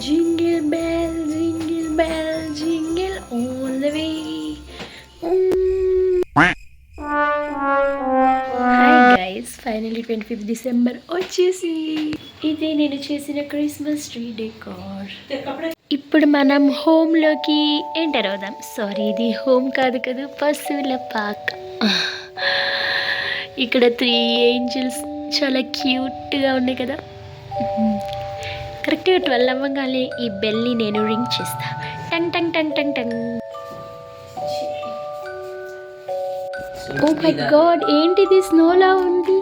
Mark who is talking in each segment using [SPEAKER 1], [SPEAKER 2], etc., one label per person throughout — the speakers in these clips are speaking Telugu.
[SPEAKER 1] jingle bell, jingle all the way. Hi guys, finally 25 December వచ్చేసి ఇది నేను చేసిన క్రిస్మస్ ట్రీ డెకోర్. ఇప్పుడు మనం హోమ్లోకి ఎంటర్ అవుదాం. సారీ, ఇది హోమ్ కాదు కదా, పశువుల పాక. ఇక్కడ 3 ఏంజల్స్ చాలా క్యూట్గా ఉన్నాయి కదా. కరెక్ట్గా 12 అవ్వగానే ఈ బెల్ని నేను రింగ్ చేస్తా. టంగ్ టంగ్ టంగ్ టంగ్ టంగ్. ఓ మై గాడ్, ఏంటిది స్నోలా ఉంది.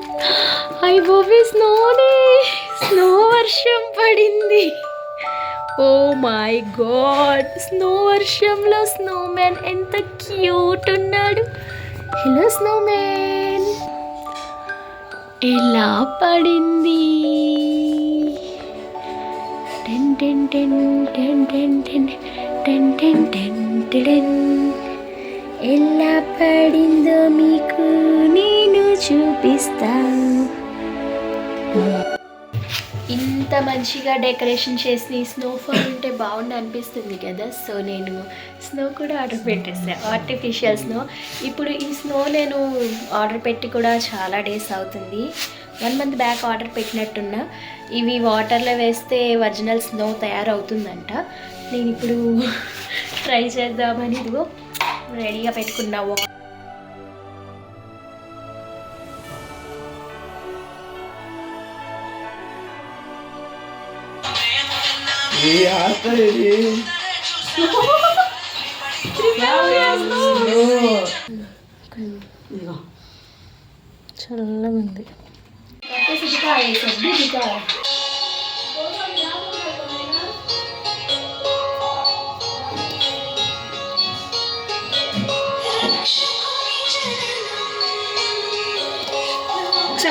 [SPEAKER 1] అయ్య బాబోయ్, స్నో వర్షం పడింది. ఓ మై గాడ్, స్నో వర్షంలో స్నోమ్యాన్ ఎంత క్యూట్ ఉన్నాడు. హలో స్నోమ్యాన్, ఎలా పడింది. టెన్ టెన్ టెన్ టెన్ టెన్ టెన్ టెన్ టెన్ టెన్ టెన్. ఎలా పడిందో మీకు నేను చూపిస్తాను. ఇంత మంచిగా డెకరేషన్ చేసి స్నోఫాల్ ఉంటే బాగుండి అనిపిస్తుంది కదా. సో నేను స్నో కూడా ఆర్డర్ పెట్టేసాను, ఆర్టిఫిషియల్ స్నో. ఇప్పుడు ఈ స్నో నేను ఆర్డర్ పెట్టి కూడా చాలా డేస్ అవుతుంది. 1 మంత్ బ్యాక్ ఆర్డర్ పెట్టినట్టున్నా. ఇవి వాటర్లో వేస్తే ఒరిజినల్ స్నో తయారవుతుందంట. నేను ఇప్పుడు ట్రై చేద్దామని ఇదిగో రెడీగా పెట్టుకున్నావు. చల్లగా ఉంది.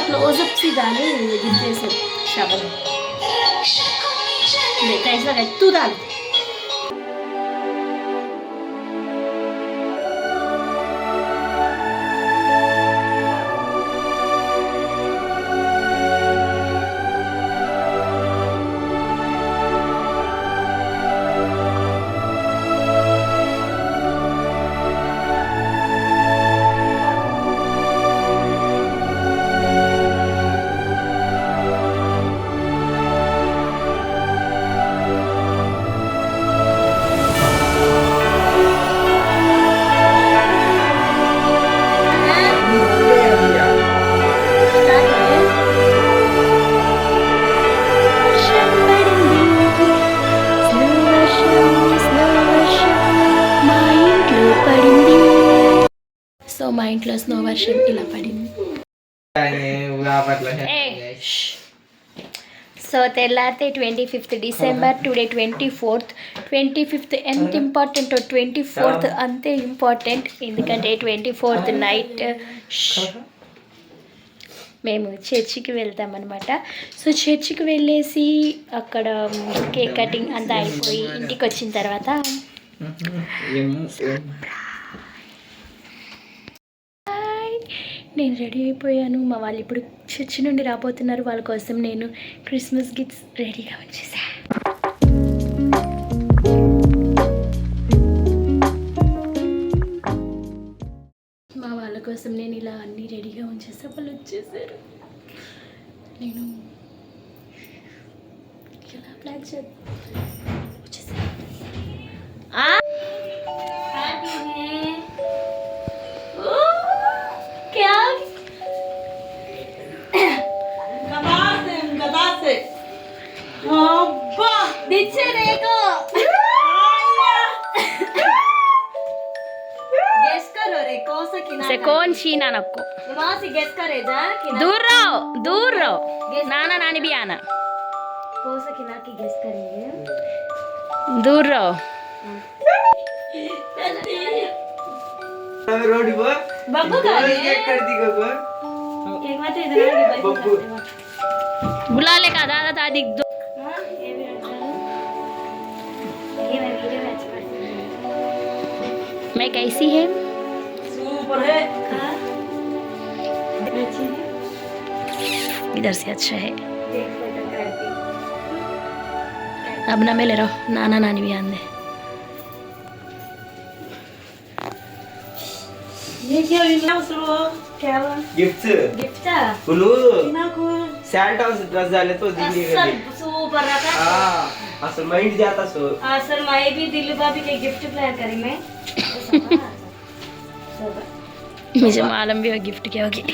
[SPEAKER 1] क्लोजअप सी डाले जितने से शाबाश देखा ऐसा है तू डाल. సో మా ఇంట్లో స్నో వర్షం ఇలా పడింది. సో తెల్లారితే 25th December, today 24th. 25th ఎంత ఇంపార్టెంట్, 24th అంతే ఇంపార్టెంట్. ఎందుకంటే 24th నైట్ మేము చర్చికి వెళ్తామన్నమాట. సో చర్చికి వెళ్ళేసి అక్కడ కేక్ కటింగ్ అంతా అయిపోయి ఇంటికి వచ్చిన తర్వాత నేను రెడీ అయిపోయాను. మా వాళ్ళు ఇప్పుడు చర్చి నుండి రాబోతున్నారు. వాళ్ళ కోసం నేను క్రిస్మస్ గిఫ్ట్స్ రెడీగా ఉంచేసా. మా వాళ్ళ కోసం నేను ఇలా అన్నీ రెడీగా ఉంచేసా. వాళ్ళు వచ్చేసారు. నేను ఎలా ప్లాన్ వచ్చేసా. कौन छीना नको दूर रहो नाना नानी भी आना. दूर रहो. बुला ले का दादा दादी. मैं कैसी है? इधर से अच्छा है. अब ना मेले रहो नाना नानी भी आंदे
[SPEAKER 2] ये क्या लिया उसको क्या हुआ
[SPEAKER 3] गिफ्ट
[SPEAKER 2] गिफ्ट
[SPEAKER 3] कुलू
[SPEAKER 2] ना को
[SPEAKER 3] శాంటా డ్రెస్ झाले तो दिल्ली
[SPEAKER 2] असल सुपर रहा
[SPEAKER 3] हां असल माइंड जाता सो
[SPEAKER 2] असल मैं भी दिल्ली भाभी के गिफ्ट प्लान करी मैं
[SPEAKER 1] मुझे मालूम भी हो गिफ्ट क्या होगी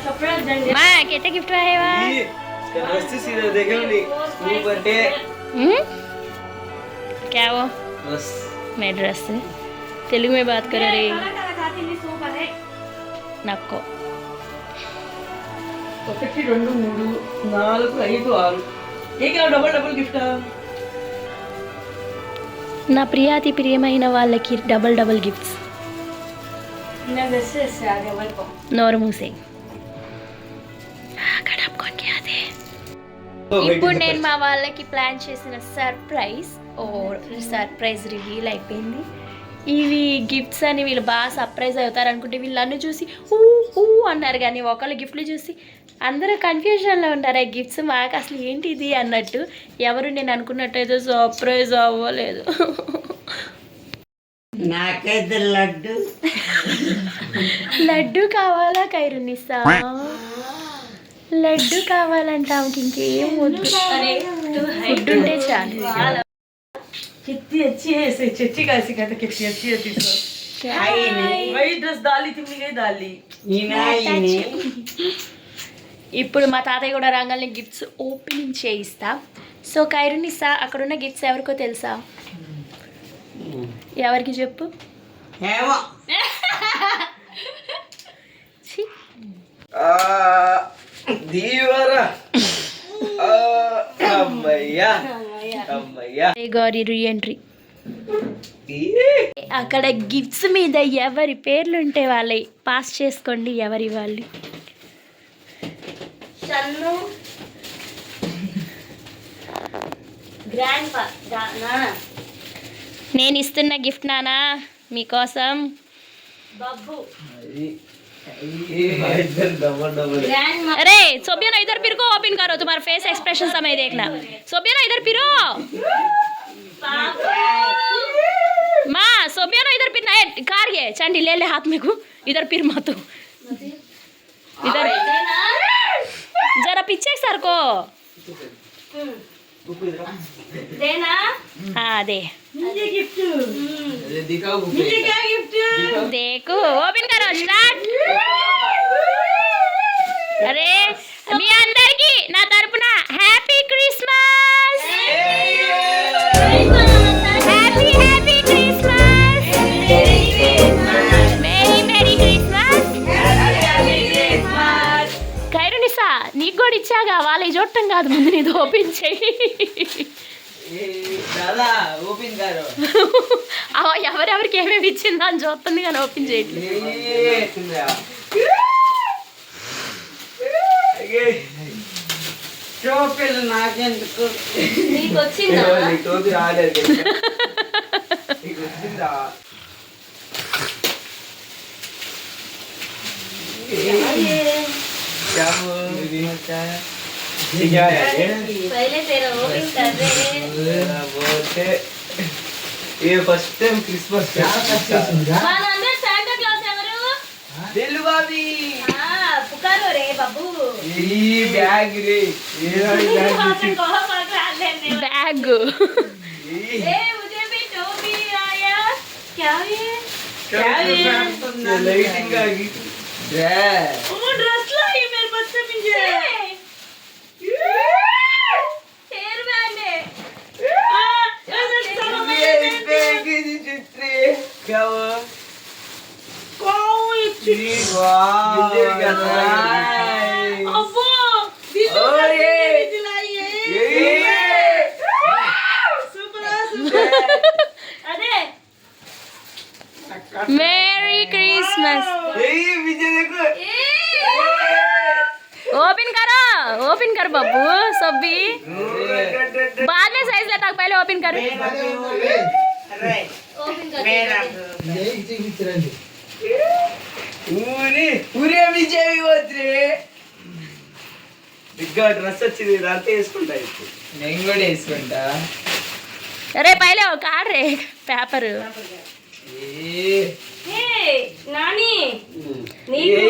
[SPEAKER 2] कपड़ा देंगे
[SPEAKER 1] माँ कहते गिफ्ट आए हुआ
[SPEAKER 3] ये इसका ड्रेस सीधा देखे नहीं ऊपर पे
[SPEAKER 1] क्या वो
[SPEAKER 3] बस
[SPEAKER 1] मैं ड्रेस से तेलुगु में बात करो रे
[SPEAKER 2] खाती नहीं सुपर है
[SPEAKER 1] नक्को
[SPEAKER 4] 1 2 3 4 5 6 ఏకే డబుల్ గిఫ్ట్
[SPEAKER 1] నా ప్రియాతి ప్రియమైన వాళ్ళకి డబుల్ గిఫ్ట్స్
[SPEAKER 2] मैं वैसे से आगे बढ़ो
[SPEAKER 1] నోరు మూసే ఇప్పుడు నేను మా వాళ్ళకి ప్లాన్ చేసిన సర్ప్రైజ్ రివీల్ అయిపోయింది. ఇవి గిఫ్ట్స్ అని వీళ్ళు బాగా సర్ప్రైజ్ అవుతారు అనుకుంటే వీళ్ళు నన్ను చూసి ఊ ఊ అన్నారు, కానీ ఒకళ్ళు గిఫ్ట్లు చూసి అందరూ కన్ఫ్యూజన్లో ఉంటారు. ఆ గిఫ్ట్స్ మాకు అసలు ఏంటి ఇది అన్నట్టు. ఎవరు నేను అనుకున్నట్టయితే సర్ప్రైజ్ అవ్వలేదు.
[SPEAKER 4] నాకైతే
[SPEAKER 1] లడ్డు కావాలా కైరునిస్తా? లడ్డు కావాలంటే ఆమెకి ఇంకేం వద్దు, ఫుడ్ ఉంటే చాలు.
[SPEAKER 4] कितनी अच्छी है इसे चच्ची का सिखा था कितनी अच्छी है इसको वही ड्रेस डाली थी गई डाली
[SPEAKER 1] ఇప్పుడు మా తాతయ్య కూడా రంగాల్ని గిఫ్ట్స్ ఓపెనింగ్ చేయిస్తా. సో కైరునిస్తా అక్కడున్న గిఫ్ట్స్ ఎవరికో తెలుసా? ఎవరికి చెప్పు?
[SPEAKER 3] దీవరా అమ్మయ్యా అమ్మయ్యా
[SPEAKER 1] గారి రీఎంట్రీ. అక్కడ గిఫ్ట్స్ మీద ఎవరి పేర్లు ఉంటే వాళ్ళే పాస్ చేసుకోండి. ఎవరి వాళ్ళు నేను ఇస్తున్న గిఫ్ట్ నానా మీకోసం. अरे सोबिया इधर फिर को ओपन करो, तुम्हारा फेस एक्सप्रेशन समय देखना. सोबिया इधर फिरो माँ, सोबिया इधर फिर ना कार ये चंडी ले ले हाथ में को इधर फिर मत इधर जरा पीछे सर को
[SPEAKER 2] देना.
[SPEAKER 1] हाँ दे
[SPEAKER 2] मुझे गिफ्ट
[SPEAKER 3] दिखाओ
[SPEAKER 2] मुझे क्या गिफ्ट
[SPEAKER 1] देखो ओपन करो स्टार्ट. अरे మీ అందరికి నా తరపున happy Christmas. Happy happy Christmas. Merry merry Christmas. Khairunnisa నీకు కూడా ఇచ్చాగా, వాళ్ళకి చూడటం కాదు, ముందు నీది ఓపెన్ చెయ్యి. ఎవరెవరికి ఏమేమి ఇచ్చిందా అని చూస్తుంది కానీ ఓపెన్ చేయట్లేదు.
[SPEAKER 4] నాకెందుకు
[SPEAKER 2] నీకు వచ్చిందా? पहले तेरा ओपन कर रहे.
[SPEAKER 3] ये फर्स्ट टाइम क्रिसमस
[SPEAKER 2] మనందరం శాంటా క్లాస్ ఎవరు?
[SPEAKER 3] दिल बाबी
[SPEAKER 2] పుకారో రే బాబు.
[SPEAKER 3] ये बैग रे ये
[SPEAKER 1] బ్యాగ్
[SPEAKER 2] ए मुझे भी टोपी आया. क्या ये?
[SPEAKER 3] लाइटिंग आ गई
[SPEAKER 2] वो ड्रेस लाई मेरे बच्चे मुझे. हेयर बैंड है.
[SPEAKER 3] क्या हुआ
[SPEAKER 2] अब्बा अरे
[SPEAKER 1] మేరీ క్రిస్మస్. ओपन करो ओपन कर बब्बू सब्बी, बाद में साइज लेता पहले ओपन कर.
[SPEAKER 2] ओपन कर
[SPEAKER 3] ఊరే విజయ్ వద్రే బిగ్గా డ్రెస్ వచ్చింది దాంతో వేసుకుంటా ఇప్పుడు. నేను కూడా వేసుకుంటా.
[SPEAKER 1] అరే పైలే ఒక ఆర్డరే పేపర్.
[SPEAKER 2] నాని నీకు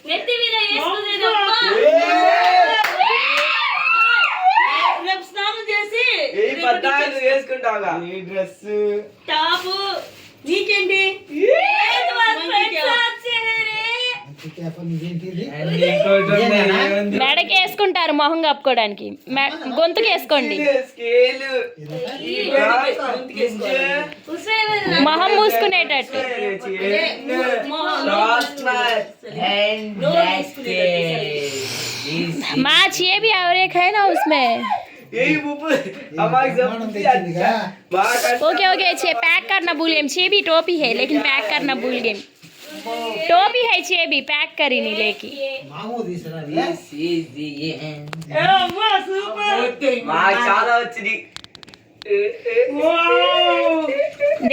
[SPEAKER 2] నెత్తి మీద వేసుకునేది
[SPEAKER 4] రేపు స్నానం చేసి
[SPEAKER 3] వేసుకుంటావుగా ఈ డ్రెస్
[SPEAKER 2] టాపు నీకేంటి
[SPEAKER 1] మెడకి వేసుకుంటారు మొహం కప్పుకోవడానికి, గొంతుకు వేసుకోండి. మొహం మూసుకునేటట్టు. మా चाहिए भी और एक है ना उसमें. ओके ओके छे पैक करना भूल गए. छे भी टोपी है लेकिन पैक करना भूल गए. टोपी है छे भी पैक करी नहीं लेकी.
[SPEAKER 3] చాలా వచ్చింది.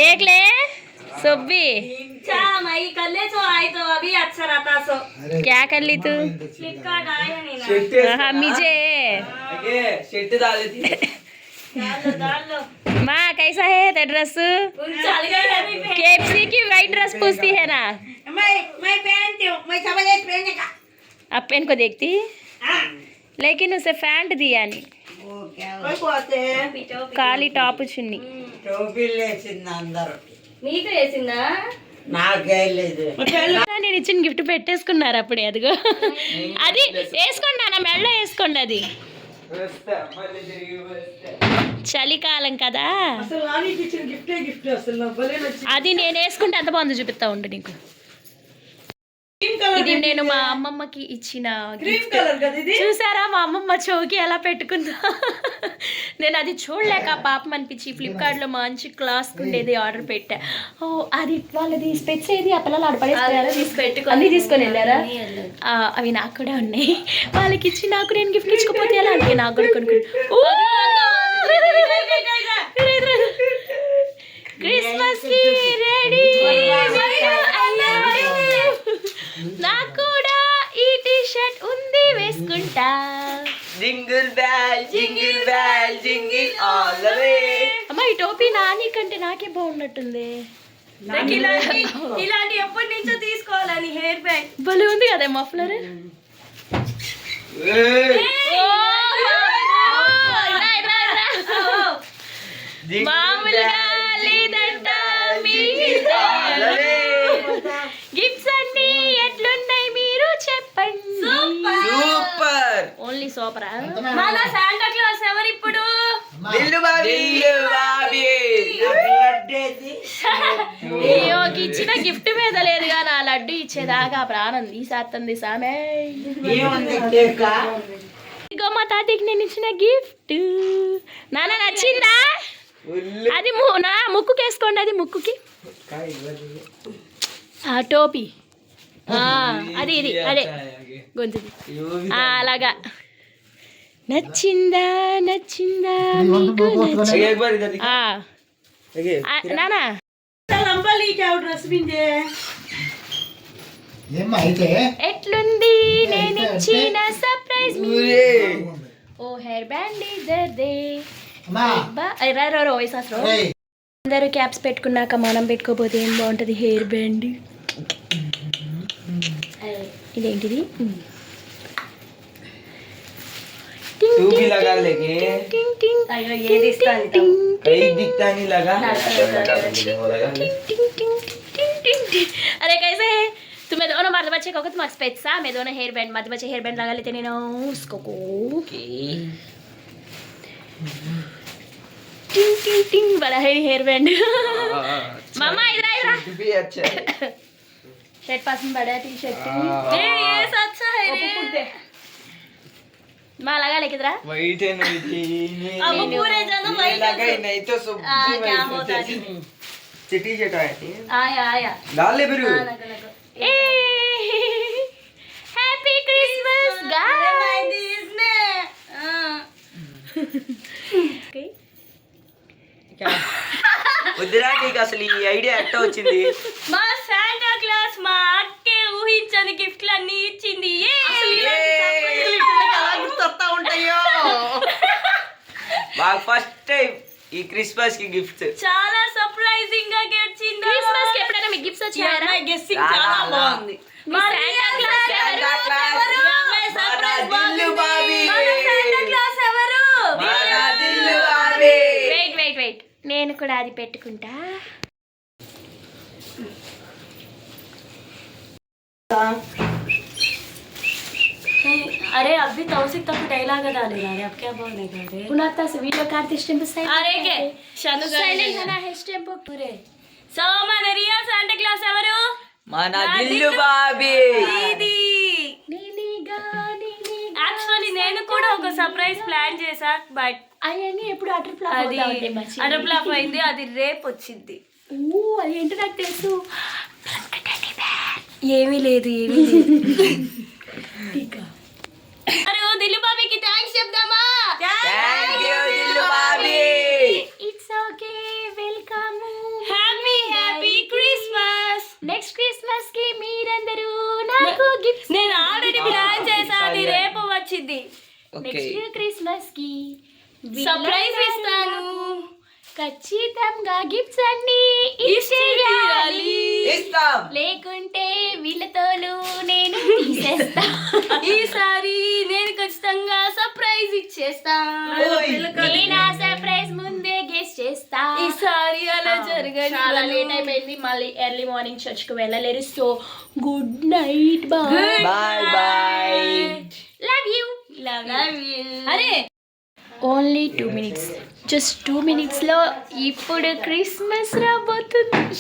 [SPEAKER 1] देख ले सुब्बी
[SPEAKER 2] मई कर ले तो आई तो अभी अच्छा रहता सो.
[SPEAKER 1] क्या कर ली तू?
[SPEAKER 2] फ्लिपकार्ट आया नहीं ना.
[SPEAKER 1] हाँ मुझे
[SPEAKER 3] షెట్ తాగేది.
[SPEAKER 2] डाल लो
[SPEAKER 1] माँ कैसा है तेरा ड्रेस?
[SPEAKER 2] चल गए
[SPEAKER 1] केएफसी की वाइट ड्रेस पूछती है ना.
[SPEAKER 4] मैं पहनती हूँ, मैं सब पहनने का.
[SPEAKER 1] अब पेन को देखती लेकिन उसे पैंट दिया नहीं. ఖాళీ టాప్ చున్ని.
[SPEAKER 4] టోపీలు వేసింది అందరూ,
[SPEAKER 2] నీకు వేసిందా?
[SPEAKER 4] నాకేం లేదు.
[SPEAKER 1] నేను ఇచ్చిన గిఫ్ట్ పెట్టేసుకున్నారు అప్పుడే. అదిగో అది వేసుకోండి నాన్న, మెడలో వేసుకోండి. అది చలికాలం కదా,
[SPEAKER 4] అసలు నానికి ఇచ్చిన గిఫ్ట్ అసలు నాకు భలే నచ్చింది.
[SPEAKER 1] అది నేను వేసుకుంటే ఎంత బాగుందో చూపిస్తా ఉండు నీకు. ఇది నేను మా అమ్మమ్మకి ఇచ్చిన
[SPEAKER 4] గ్రీన్ కలర్ కదా ఇది.
[SPEAKER 1] చూసారా మా అమ్మమ్మ చౌకి ఎలా పెట్టుకుందా. నేను అది చూడలేక పాపం అనిపించి ఫ్లిప్కార్ట్లో మంచి క్లాస్ ఉండేది ఆర్డర్ పెట్టా. ఓ అది వాళ్ళది స్పెట్స్ ఏది ఆ పిల్లలు ఆడపడేస్తారా, అన్నీ తీసుకొని వెళ్ళారా? అవి నాకు కూడా ఉన్నాయి. వాళ్ళకి ఇచ్చి నాకు నేను గిఫ్ట్ ఇచ్చుకోపోతే ఎలా అంటే నాకు కూడా కొనుక్కుంటు. క్రిస్మస్ కి రెడీ. నాకు కూడా ఈ టీ షర్ట్ ఉంది వేసుకుంటా.
[SPEAKER 3] Jingle bell jingle bell jingle all the way.
[SPEAKER 1] అమ్మా ఈ టోపీ నాని కంటే నాకే బాగున్నట్టుంది.
[SPEAKER 2] ఇలాంటి ఎప్పటి నుంచో తీసుకోవాలని హెయిర్ బ్యాండ్
[SPEAKER 1] భలే ఉంది కదా మఫ్లర్. మామూలుగా లేదంట గిఫ్ట్స్ అన్ని ఎట్లున్నాయి మీరు చెప్పండి.
[SPEAKER 3] సూపర్.
[SPEAKER 1] ఓన్లీ సూపరా?
[SPEAKER 2] మన శాంటా క్లాస్ ఎవరు ఇప్పుడు?
[SPEAKER 1] అయ్యోకి ఇచ్చిన గిఫ్ట్ మీద లేదుగా నా లడ్డు ఇచ్చేదాకా ప్రాణం తీసేస్తుంది సామే. ఇగో మా తాతకి నేను ఇచ్చిన గిఫ్ట్ నాన్న నచ్చిందా? అది నా ముక్కుకి వేసుకోండి, అది ముక్కుకి. ఆ టోపీ అది ఇది అదే గొంతుది అలాగా. నచ్చిందా నచ్చిందా మీకు నానా? ఎట్లుంది నేను ఇచ్చిన సర్ప్రైజ్? ఓ హెయిర్ బ్యాండ్ ఇద్దరిదే. అందరూ క్యాప్స్ పెట్టుకున్నాక మనం పెట్టుకోపోతే ఏం బాగుంటుంది? Hair band. ఇదేంటిది? अरे कैसे है तुम्हें दोनों मर्द बच्चे को तुम्हारे स्पेट्स मैं दोनों हेयर बैंड मर्द बच्चे हेयर बैंड लगा लेते नहीं ना उसको को टिंग टिंग टिंग बड़ा है हेयर बैंड. मामा इधर इधर
[SPEAKER 3] अच्छा
[SPEAKER 1] शर्ट पसंद बड़ा टी शर्ट
[SPEAKER 2] ये अच्छा है रे.
[SPEAKER 1] माँ लगा ले किधर
[SPEAKER 3] वाइट है
[SPEAKER 2] अब पूरे जन वाइट
[SPEAKER 3] लगा ही नहीं तो सब
[SPEAKER 2] क्या होता है?
[SPEAKER 3] चिट्टी चटा है
[SPEAKER 2] आया आया
[SPEAKER 3] डाल ले फिर.
[SPEAKER 1] Happy Christmas guys.
[SPEAKER 3] వద్దురా నీకు అసలు ఈ ఐడియా ఎట్ట వచ్చింది?
[SPEAKER 2] మా శాంటా క్లాస్ మా అక్కే ఊహించని గిఫ్ట్లన్నీ ఇచ్చింది.
[SPEAKER 4] గుర్తొస్తా ఉంటాయో
[SPEAKER 3] మాకు ఫస్ట్ టైం ఈ క్రిస్మస్ కి గిఫ్ట్
[SPEAKER 2] చాలా సర్ప్రైజింగ్ గా గెలిచింది.
[SPEAKER 1] క్రిస్మస్ కి ఎప్పుడైనా మీకు గిఫ్ట్స్ వచ్చారా?
[SPEAKER 4] గెస్సింగ్ చాలా బాగుంది.
[SPEAKER 1] మీ శాంటా క్లాస్ ఎవరు? వెయిట్ నేను కూడా అది పెట్టుకుంటా.
[SPEAKER 2] अरे अभी तौसिक तक डायलॉग डाले यार, अब क्या बोलेगा रे?
[SPEAKER 1] पुनाता से वीडियो काटते स्टेम्प साइड
[SPEAKER 2] अरे के शनु
[SPEAKER 1] साइलेंट है ना है स्टेम्प पूरे.
[SPEAKER 2] సో మన రియల్ శాంటా క్లాస్ ఎవరు?
[SPEAKER 3] మన దిల్లు బాబీ.
[SPEAKER 2] ఇది యాక్చువల్లీ నేను కూడా ఒక సర్ప్రైజ్ ప్లాన్ చేశా, బట్
[SPEAKER 1] అవన్నీ ఎప్పుడు అటర్ ఫ్లాప్
[SPEAKER 2] అది అటర్ ఫ్లాప్ అయింది. అది రేపు వచ్చింది.
[SPEAKER 1] అది ఏంటో నాకు తెలుసు.
[SPEAKER 2] ఏమీ లేదు అరే దిల్లు బాబీకి థ్యాంక్స్ చెప్దామా?
[SPEAKER 3] Thank you Dillu Bobby.
[SPEAKER 1] It's okay, welcome.
[SPEAKER 2] Happy Christmas.
[SPEAKER 1] Next Christmas కి మీరందరూ నాకు గిఫ్ట్స్.
[SPEAKER 2] నేను ఆల్రెడీ ప్లాన్ చేశా, అది రేపు వచ్చింది.
[SPEAKER 3] ఓకే
[SPEAKER 1] నెక్స్ట్ క్రిస్మస్ కి
[SPEAKER 2] సర్ప్రైజ్ ఇస్తాను.
[SPEAKER 1] ఖచ్చితంగా గిఫ్ట్స్ అన్ని ఇచ్చేయాలి.
[SPEAKER 3] ఇస్తాం.
[SPEAKER 1] లేకుంటే వీళ్ళతోలు నేను తీసేస్తా.
[SPEAKER 2] ఈసారి నేను ఖచ్చితంగా సర్ప్రైజ్ ఇచ్చేస్తా.
[SPEAKER 1] నేను ఆ సర్ప్రైజ్ ముందే గెస్ చేస్తా.
[SPEAKER 2] ఈసారి అలా జరగదు.
[SPEAKER 1] చాలా లేట్ అయిపోయింది, మళ్ళీ ఎర్లీ మార్నింగ్ చర్చ్ కు వెళ్ళలేరు. So good night, bye
[SPEAKER 3] bye bye.
[SPEAKER 1] Love you.
[SPEAKER 2] అరే
[SPEAKER 1] ఓన్లీ 2 minutes, జస్ట్ 2 minutesలో ఇప్పుడు క్రిస్మస్ రాబోతుంది.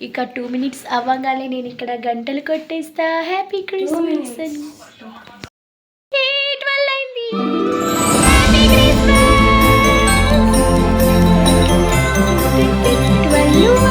[SPEAKER 1] ఇక 2 minutes అవ్వగానే నేను ఇక్కడ గంటలు కొట్టేస్తా. హ్యాపీ క్రిస్మస్ అని. 12 అయింది. Happy Christmas. 12